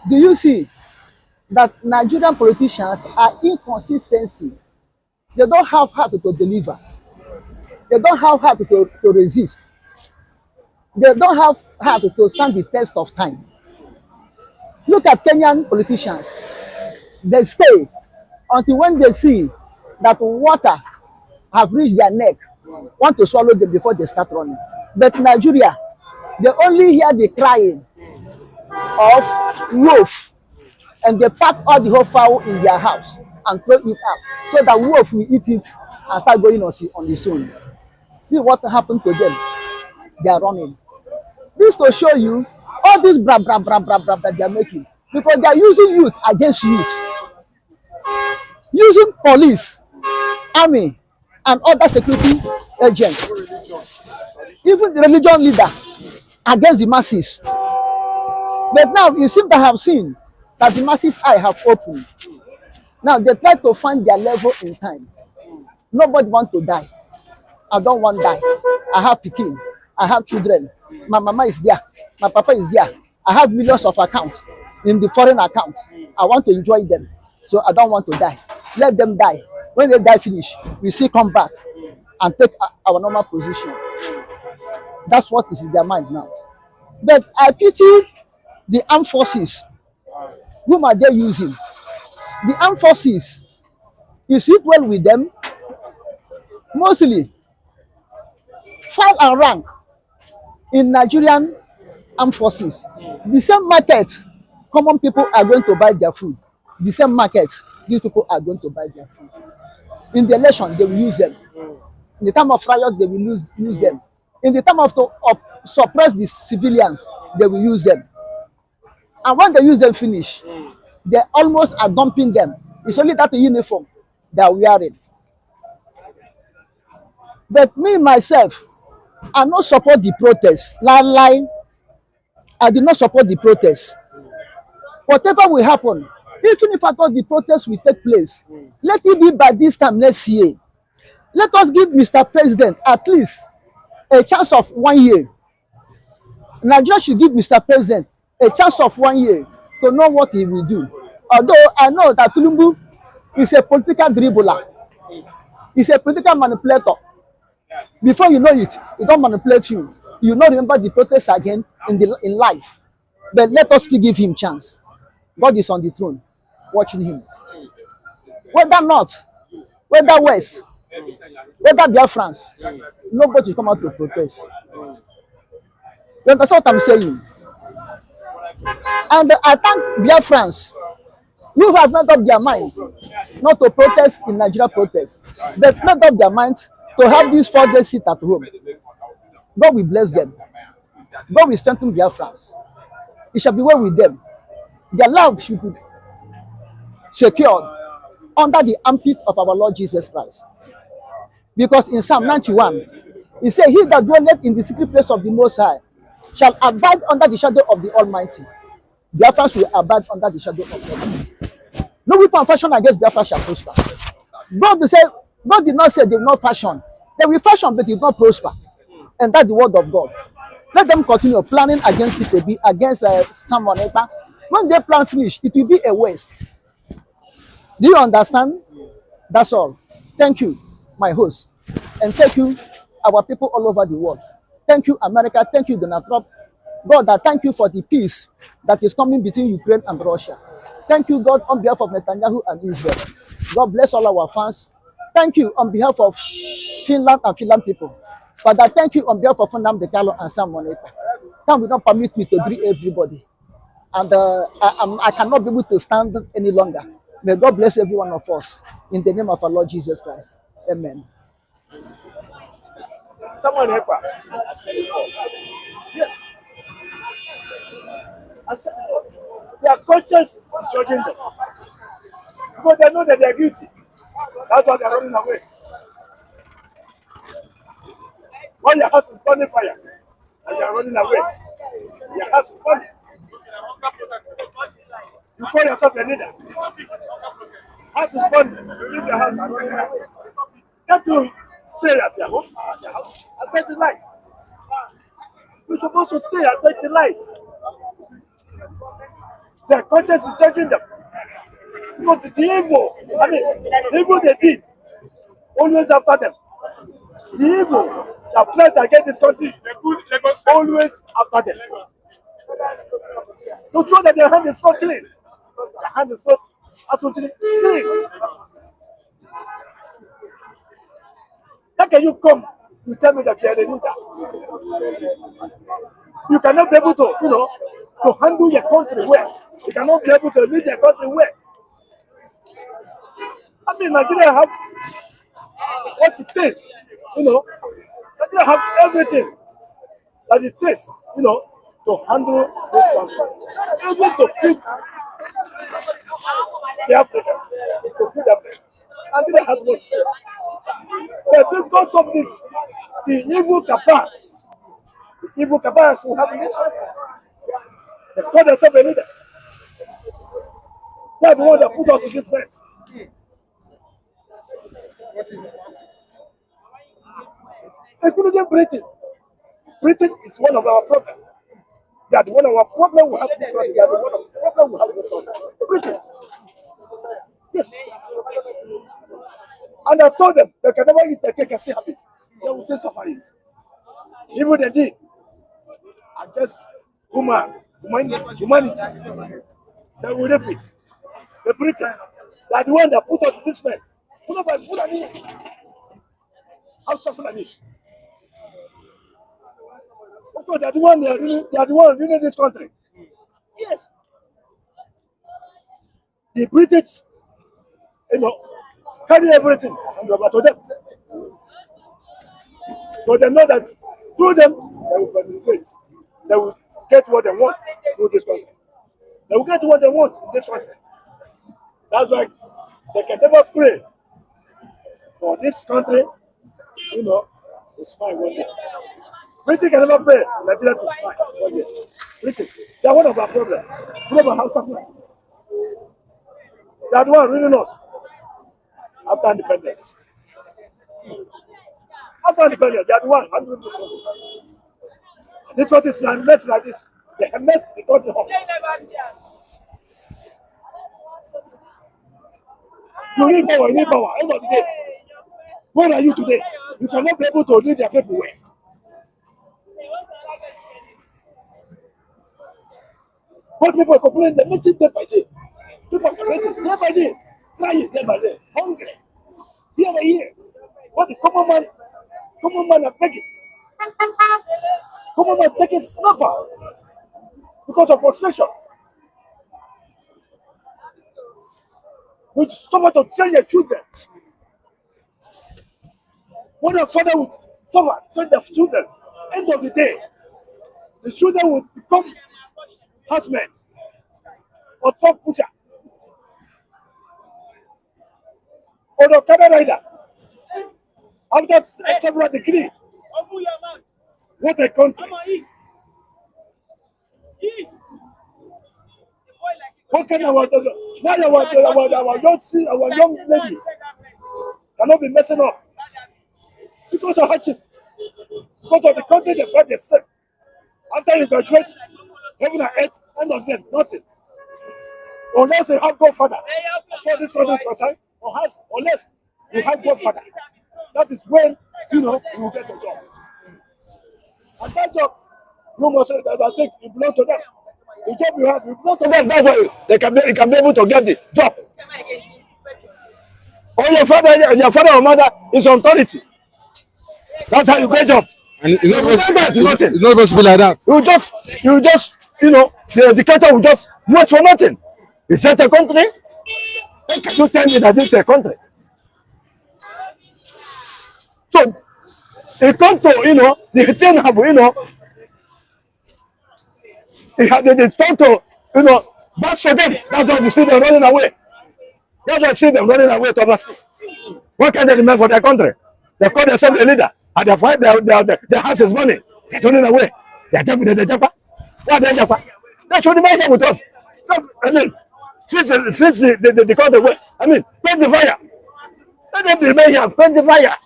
Do you see that Nigerian politicians are inconsistency? They don't have heart to deliver. They don't have heart to resist. They don't have heart to stand the test of time. Look at Kenyan politicians. They stay until when they see that water have reached their neck, want to swallow them before they start running. But Nigeria, they only hear the crying of wolf, and they pack all the whole fowl in their house and throw it out so that wolf will eat it and start going on its own. This is what happened to them. They are running. This to show you all this bra that they are making, because they are using youth against youth, using police, army, and other security agents, even the religion leader against the masses. But now you seem to have seen that the masses' eye have opened. Now they try to find their level in time. Nobody wants to die. I don't want to die. I have pikin. I have children. My mama is there. My papa is there. I have millions of accounts in the foreign account. I want to enjoy them. So I don't want to die. Let them die. When they die finish, we still come back and take our normal position. That's what is in their mind now. But I pity the armed forces. Whom are they using? The armed forces, is it well with them? Mostly, file and rank in Nigerian armed forces. The same market, common people are going to buy their food. The same market, these people are going to buy their food. In the election, they will use them. In the time of riot, they will use them. In the time of suppress the civilians, they will use them. And when they use them finish, they almost are dumping them. It's only that uniform they are wearing. But me, myself, I not support the protest. I did not support the protest. Whatever will happen, even if I thought the protest will take place, let it be by this time next year. Let us give Mr. President at least a chance of 1 year. Nigeria should give Mr. President a chance of 1 year to know what he will do. Although I know that Tinubu is a political dribbler. He's a political manipulator. Before you know it, he don't manipulate you. You not remember the protest again in life. But let us still give him chance. God is on the throne, watching him. Whether North, whether West, whether Biafrans, nobody should come out to protest. You understand what I'm saying? And I thank Biafrans who have made up their mind not to protest in Nigeria protest, but made up their mind to have this 4 days sit at home. God will bless them. God will strengthen Biafrans. It shall be well with them. Their life should be secured under the armpit of our Lord Jesus Christ. Because in Psalm 91, he said, "He that dwelleth in the secret place of the Most High shall abide under the shadow of the Almighty." Biafrans will abide under the shadow of the Almighty. No weapon fashioned against Biafra shall prosper. God did not say they will not fashion. They will fashion, but it will not prosper. And that's the word of God. Let them continue planning against people, against someone. When they plan finish, it will be a waste. Do you understand? That's all. Thank you, my host. And thank you, our people all over the world. Thank you, America. Thank you, Donald Trump. God, I thank you for the peace that is coming between Ukraine and Russia. Thank you, God, on behalf of Netanyahu and Israel. God bless all our fans. Thank you on behalf of Finland and Finland people. Father, thank you on behalf of Nnamdi Kanu and Sam Moneta. Time will not permit me to greet everybody. And I cannot be able to stand any longer. May God bless every one of us. In the name of our Lord Jesus Christ. Amen. Someone Ekpa. I've said it all. Yes. I said it all. Their conscience is judging them. Because they know that they are guilty. That's why they are running away. When your house is burning fire and you are running away, your house is burning. You call yourself a leader. House is burning. You leave your house and running away. Can't you stay at your home, at your house, and beg the light? You're supposed to stay and beg the light. Their conscience is judging them. Because the evil, the evil they did, always after them. The evil that plans against this country, always after them. To show that their hand is not clean. Their hand is not absolutely clean. How can you come to tell me that you are the leader? You cannot be able to, to handle your country well. You cannot be able to lead your country well. Nigeria have what it takes, Nigeria have everything that it takes, to handle this country. Even to feed the Africans, to feed Africa. Nigeria has what it takes. But because of this, the evil cabals who have in this country, they call themselves a leader. They are the one that put us in this mess. Including Britain. Britain is one of our problems. They are the one of our problems we have in this country. They are the one of the problems we have in this country. Britain. Yes. And I told them they can never eat their cake and still have it. They will say suffering. Even they did. I guess humanity. They will rape it. The Britain. They are the one that put us in this mess. Fulani. Outside Fulani. Of course, they are the one ruining this country. Yes. The British, carry everything to them. But they know that through them, they will penetrate. They will get what they want through this country. They will get what they want in this country. That's why they can never pray for this country, to smile one day. Britain can never pray Nigeria to smile one day. Britain, they are one of our problems. Global House of Life. They are the one ruining us after independence. After independence, they are the one handling this country. This country is messed like this. They have messed the country up. You need power, End of the day. Where are you today? You cannot be able to lead your people well. But people complain, they're meeting day by day. People are complaining day by day, crying day by day, hungry. Here by here. What the common man are begging. Common man taking snapper because of frustration. With stomach to train your children. When a father would suffer, train their children, end of the day, the children would become housemen or top pusher or the camera rider. After several degree, what a country. What kind of why our young ladies cannot be messing up because of hardship, because of the country they find themselves. After you graduate, heaven and earth, end of them, nothing. Unless you have Godfather, that's what this country is concerned. Unless you have Godfather, that is when you will get a job. And that job, you must say that I think it belongs to them. The job you have, it belongs to them. That's why you can be able to get the job. Or your father or mother is on authority. That's how you get job. And it's not supposed to be like that. You just, the educator will just wait for nothing. Is that a country? How can you tell me that this is a country? So, it comes to, the thing have, they talk to, bad for them. That's why you see them running away. That's why you see them running away to overseas. What can they demand for their country? They call themselves a leader. And they find their house is money. They're running away. They're jumping. Why are they jumping? They should remain here with us. So, since the country away, paint the fire. Let them remain here, paint the fire.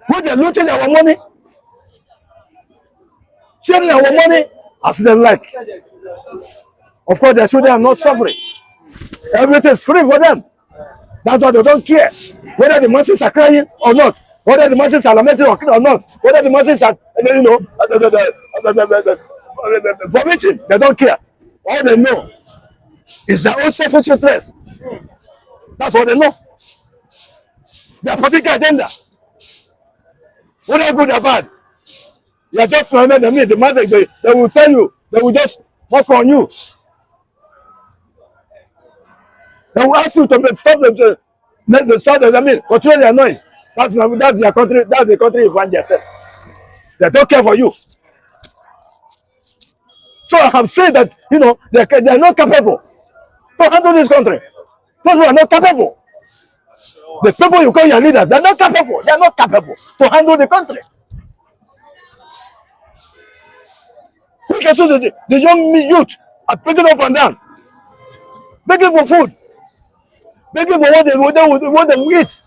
When they're looting our money, sharing our money, as they like. Of course, their children are not suffering. Everything is free for them. That's why they don't care whether the masses are crying or not, whether the masses are lamenting or not, whether the masses are, vomiting. They don't care. All they know is their own selfish interest. That's what they know. Their political agenda. Whether good or bad. You are just reminding them, the masses, they will tell you, they will just work on you. They will ask you to stop them, let the sound, control their noise. That's their country, that's the country you find yourself. They don't care for you. So I have said that, they are not capable to handle this country. People are not capable. The people you call your leaders, they are not capable. They are not capable to handle the country. Because the young youth are picking up and down, begging for food, begging for what they will eat.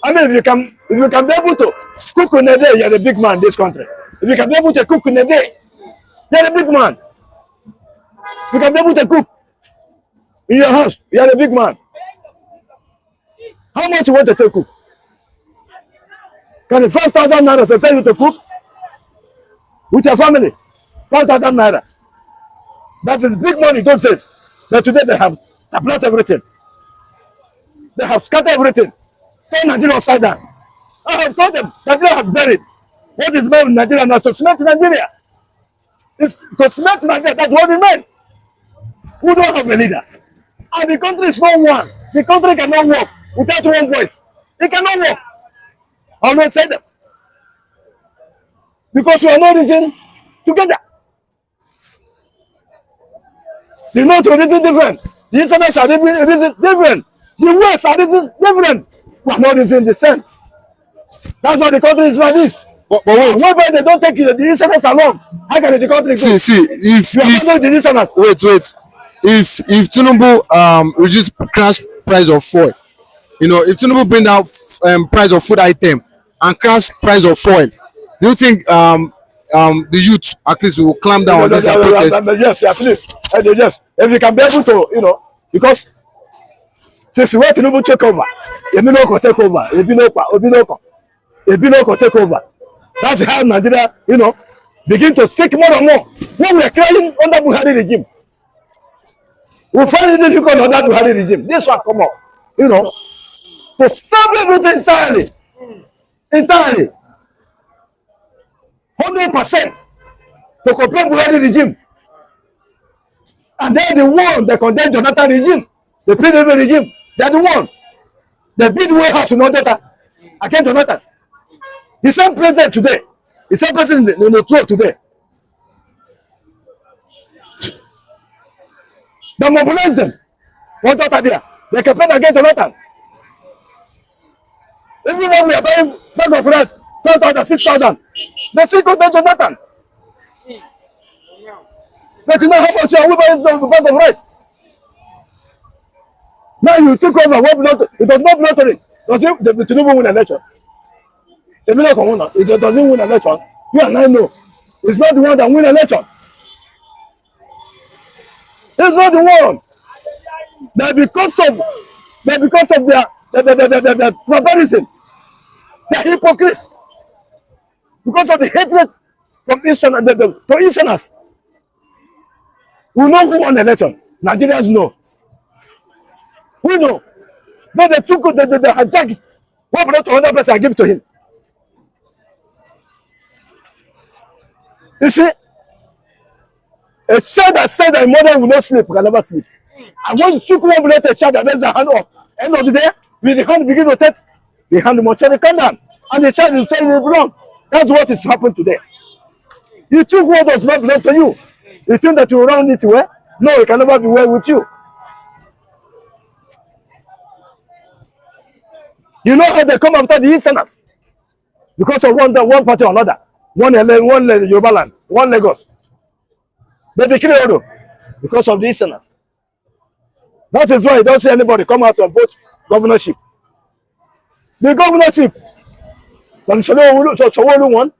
I mean, if you can be able to cook in a day, you're a big man in this country. If you can be able to cook in a day, you're a big man. You can be able to cook in your house, you're a big man. How much you want to cook? Can it 5,000 naira to tell you to cook with your family? 5,000 naira. That is big money, don't say it. But today they have lost everything. They have scattered everything. Turn Nigeria upside down. I have told them Nigeria has buried. What is meant in Nigeria now? To cement Nigeria. To cement Nigeria, that's what it meant. We don't have a leader. And the country is not one. The country cannot work without one voice. It cannot work. I always say them. Because we are not reasoning together. The North are reasoning different. The Easterners are reasoning different. The West are reasoning different. We are not reasoning the same. That's why the country is like this. But wait. Whereby they don't take the Easterners along, how can the country go? See, if You are not the Easterners. wait. If Tinubu reduce crash price of fuel, if Tinubu bring down price of food item and crash price of fuel, do you think the youth at least will clamp down on this protest? Yes, at least. Yes. If you can be able to, because since when Tinubu take over, Ebinoko take over, Ebinoko take over. That's how Nigeria, begin to seek more and more. When we are crying under Buhari regime, we find it difficult under Buhari regime. This one come up, to stop everything entirely, 100% to compare Buhari regime. And they're the one that condemn Jonathan regime, the PDP regime. They're the one. They build warehouse in Odeta against Jonathan. The same president today, the same president in the throne today. They mobilize them. One daughter there. They campaign against Jonathan. Even when we are buying bag of rice, 12,000, 6,000, they still go to Jonathan. But you know how much you are buying the bag of rice. Now you took over, it does not belong to it. Does the Tinubu win election? It doesn't win election. You and I know. It's not the one that win election. It's not the one. That because of their barbarism, their hypocrisy, because of the hatred from to Easterners, we know who won the election. Nigerians know. We know. Then they took the hijack. What belonged to another person, I give it to him. You see, a child that said that a mother will not sleep, can never sleep. And when you took one bullet to a child that raised a hand up, end of the day, with the hand begin to touch, the hand must come down. And the child is telling you belong. That's what is happened today. You took what does not belong to you. You think that you will round it well? No, it can never be well with you. You know how they come after the Easterners? Because of one party or another. One Yoruba land, one Lagos. They declare order because of the Easterners. That is why you don't see anybody come out and vote governorship. The governorship, Sanwo-Olu won,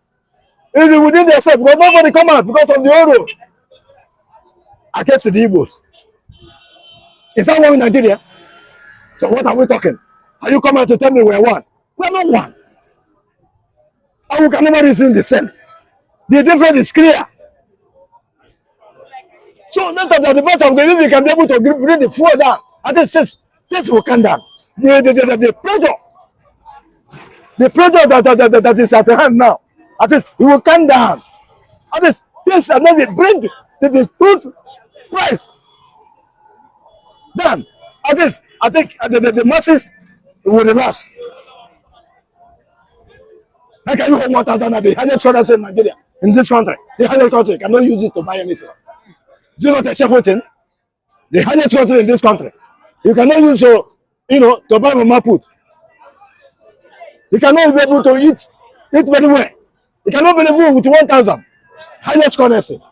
is within themselves because nobody come out because of the order. against the Igbos. Is that one in Nigeria? So what are we talking? Are you coming to tell me we're one? We're not one. And we can never reason the same. The difference is clear. So not that the person of we can be able to bring the floor down. I think this will come down. The pressure that is at hand now, I think it will come down. I think this and maybe bring the food price down. I think the masses will relax. How can you hold 1,000 at the highest currency in Nigeria, in this country? The highest country cannot use it to buy anything. Do you know the shameful thing? The highest country in this country, you cannot use to buy mama food. You cannot be able to eat very well. You cannot be able with 1,000 highest currency.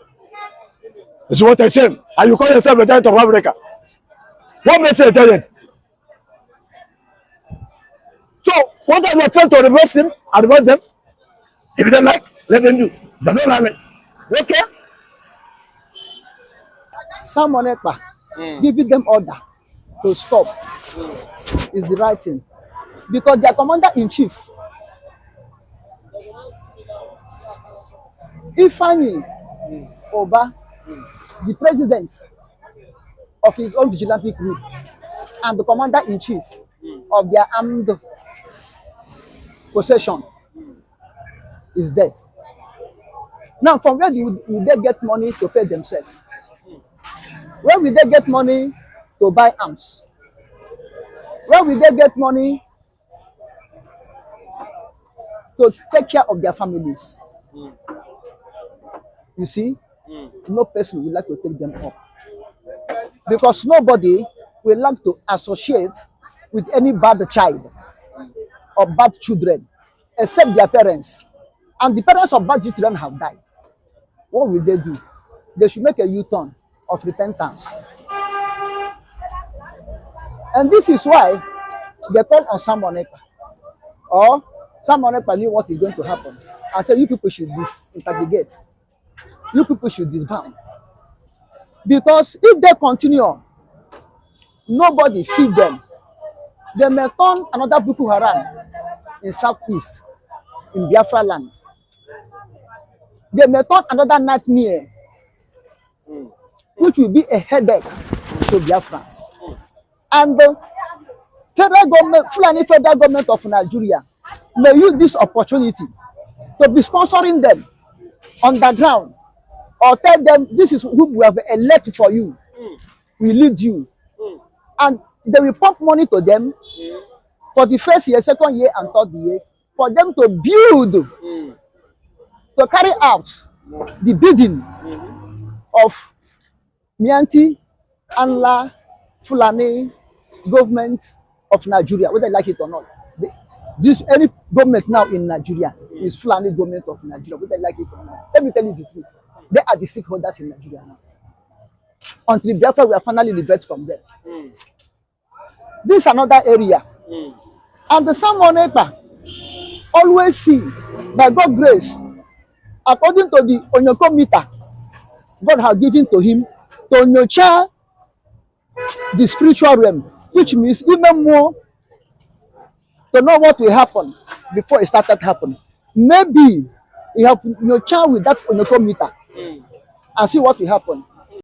It's what I say. And you call yourself a giant of Africa. What makes you a giant? So what are you trying to reverse him? Advance them. If they like, let them do. They don't like it. Okay? Simon Ekpa giving them order to stop is the right thing. Because their commander-in-chief, Ifeanyi Oba, the president of his own vigilante group, and the commander-in-chief of their armed possession, is dead. Now, from where will they get money to pay themselves? Where will they get money to buy arms? Where will they get money to take care of their families? You see, no person will like to take them up. Because nobody will like to associate with any bad child or bad children, except their parents. And the parents of bad children have died. What will they do? They should make a U-turn of repentance. And this is why they call on Simon Ekpa. Or Simon Ekpa knew what is going to happen and said, you people should disintegrate. You people should disband. Because if they continue, nobody feed them. They may turn another Boko Haram in Southeast, in Biafra land. They may turn another nightmare, which will be a headache to Biafrans. And the federal government, Fulani federal government of Nigeria, may use this opportunity to be sponsoring them underground, or tell them this is who we have elected for you. We lead you. And they will pump money to them for the first year, second year, and third year, for them to build, to carry out the bidding of Mianti, Anla, Fulani government of Nigeria, whether they like it or not. Any government now in Nigeria is Fulani government of Nigeria, whether they like it or not. Let me tell you the truth. They are the stakeholders in Nigeria now. Until Biafra, we are finally liberated from them. This is another area. And the Simon Ekpa always see, by God's grace, according to the Onyoko meter God has given to him, to nurture the spiritual realm, which means even more to know what will happen before it started happening. Maybe you have nurtured with that Onyoko meter and see what will happen.